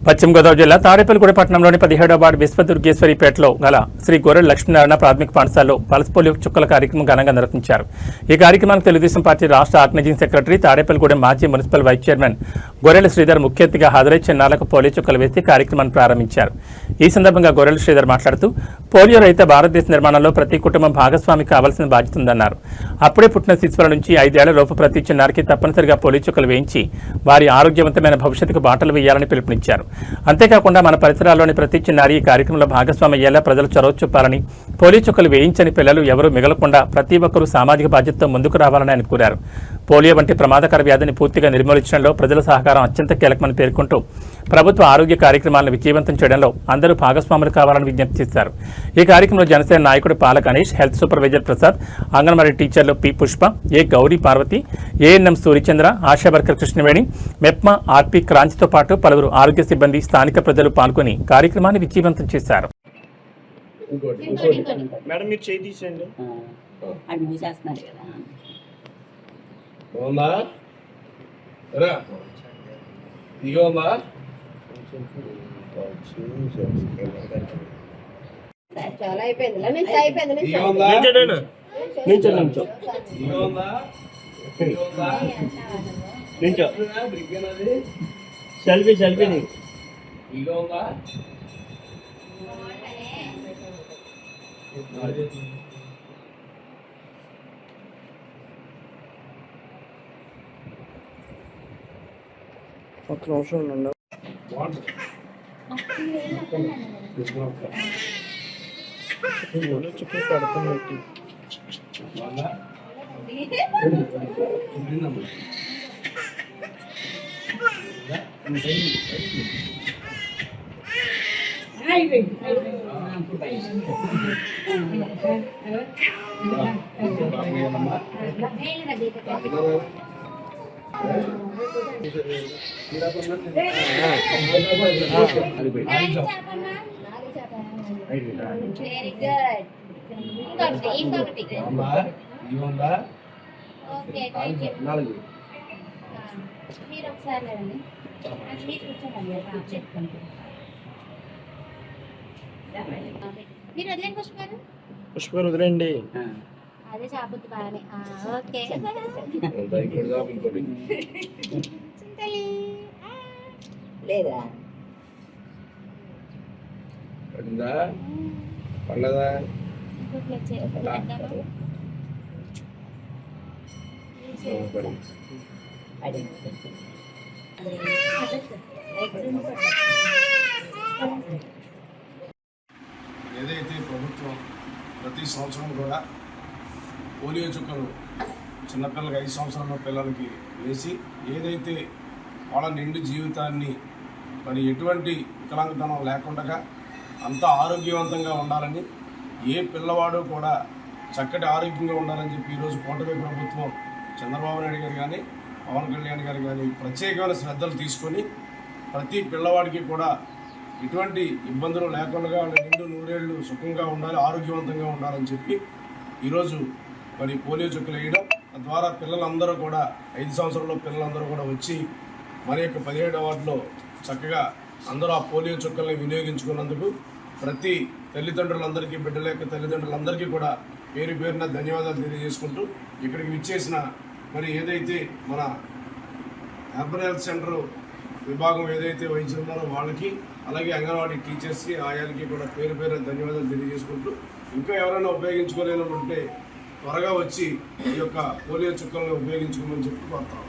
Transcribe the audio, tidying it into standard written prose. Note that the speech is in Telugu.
పశ్చిమ గోదావరి జిల్లా తాడేపల్లిగూడెం పట్టణంలోని 17వ వార్డు విశ్వదుర్గేశ్వరిపేటలో గల శ్రీ గొర్రెల లక్ష్మీనారాయణ ప్రాథమిక పాఠశాలలో పల్స్ పోలియో చుక్కల కార్యక్రమం ఘనంగా నిర్వహించారు. ఈ కార్యక్రమానికి తెలుగుదేశం పార్టీ రాష్ట్ర ఆర్గనైజింగ్ సెక్రటరీ తాడేపల్లిగూడెం మాజీ మున్సిపల్ వైస్ చైర్మన్ గొర్రెల శ్రీధర్ ముఖ్య అతిథిగా హాజరై చిన్నారులకు పోలియో చుక్కలు వేసి కార్యక్రమాన్ని ప్రారంభించారు. ఈ సందర్భంగా గొర్రెల శ్రీధర్ మాట్లాడుతూ పోలియో రహిత భారతదేశ నిర్మాణంలో ప్రతి కుటుంబం భాగస్వామి కావాల్సిన బాధ్యత ఉందన్నారు. అప్పుడే పుట్టిన శిశువుల నుంచి 5 ఏళ్ల లోపు ప్రతి చిన్నారికి తప్పనిసరిగా పోలియో చుక్కలు వేయించి వారి ఆరోగ్యవంతమైన భవిష్యత్తుకు బాటలు వేయాలని పిలుపునిచ్చారు. అంతేకాకుండా మన పరిసరాల్లోని ప్రతి చిన్నారి ఈ కార్యక్రమంలో భాగస్వామి అయ్యేలా ప్రజలు చొరవ చూపాలని, పోలియో చుక్కలు వేయించని పిల్లలు ఎవరూ మిగలకుండా ప్రతి ఒక్కరూ సామాజిక బాధ్యతతో ముందుకు రావాలని ఆయన కోరారు. పోలియో వంటి ప్రమాదకర వ్యాధిని పూర్తిగా నిర్మూలించడంలో ప్రజల సహకారం అత్యంత కీలకమని పేర్కొంటూ ప్రభుత్వ ఆరోగ్య కార్యక్రమాలను విజయవంతం చేయడంలో అందరూ భాగస్వాములు కావాలని విజ్ఞప్తి చేశారు. ఈ కార్యక్రమంలో జనసేన నాయకుడు పాల గణేష్, హెల్త్ సూపర్వైజర్ ప్రసాద్, అంగన్వాడీ టీచర్లు పి పుష్ప, ఏ గౌరీ పార్వతి, ఏఎన్ఎం సూర్యచంద్ర, ఆశా వర్కర్ కృష్ణవేణి, మెప్మా, ఆర్పి క్రాంతితో పాటు పలువురు ఆరోగ్య సిబ్బంది, స్థానిక ప్రజలు పాల్గొని కార్యక్రమాన్ని విజయవంతం చేశారు. చాలా అయిపోయింది. సెల్ఫీ ఒక్క నిమిషం ఉండండి. చుట్టూ పెడుతున్నట్టు పుష్పగారు వదిలేండి. అదే చాపొద్దు బాగానే. ఓకే లేదా పండదా ఏదైతే ప్రభుత్వం ప్రతి సంవత్సరం కూడా పోలియో చుక్కలు చిన్నపిల్లలకి 5 సంవత్సరాల పిల్లలకి వేసి ఏదైతే వాళ్ళ నిండు జీవితాన్ని మరి ఎటువంటి వికలాంగతనం లేకుండా అంతా ఆరోగ్యవంతంగా ఉండాలని, ఏ పిల్లవాడు కూడా చక్కటి ఆరోగ్యంగా ఉండాలని చెప్పి ఈరోజు కూటమి ప్రభుత్వం చంద్రబాబు నాయుడు గారు కానీ పవన్ కళ్యాణ్ గారు కానీ ప్రత్యేకమైన శ్రద్ధలు తీసుకొని ప్రతి పిల్లవాడికి కూడా ఎటువంటి ఇబ్బందులు లేకుండా వాళ్ళ నిండు 100 ఏళ్ళు సుఖంగా ఉండాలి, ఆరోగ్యవంతంగా ఉండాలని చెప్పి ఈరోజు మరి పోలియో చుక్కలు వేయడం తద్వారా పిల్లలందరూ కూడా 5 సంవత్సరాల పిల్లలందరూ కూడా వచ్చి మరి యొక్క 17వ వార్డులో చక్కగా అందరూ ఆ పోలియో చుక్కల్ని వినియోగించుకున్నందుకు ప్రతి తల్లిదండ్రులందరికీ, బిడ్డల యొక్క తల్లిదండ్రులందరికీ కూడా పేరు పేరున ధన్యవాదాలు తెలియజేసుకుంటూ ఇక్కడికి విచ్చేసిన మరి ఏదైతే మన అర్బన్ హెల్త్ సెంటర్ విభాగం ఏదైతే వహించున్నారో వాళ్ళకి, అలాగే అంగన్వాడీ టీచర్స్కి, ఆయాలకి కూడా పేరు పేరున ధన్యవాదాలు తెలియజేసుకుంటూ ఇంకా ఎవరైనా ఉపయోగించుకోలేని ఉంటే త్వరగా వచ్చి ఈ యొక్క పోలియో చుక్కలను ఉపయోగించుకోమని చెప్పి కోరుతాం.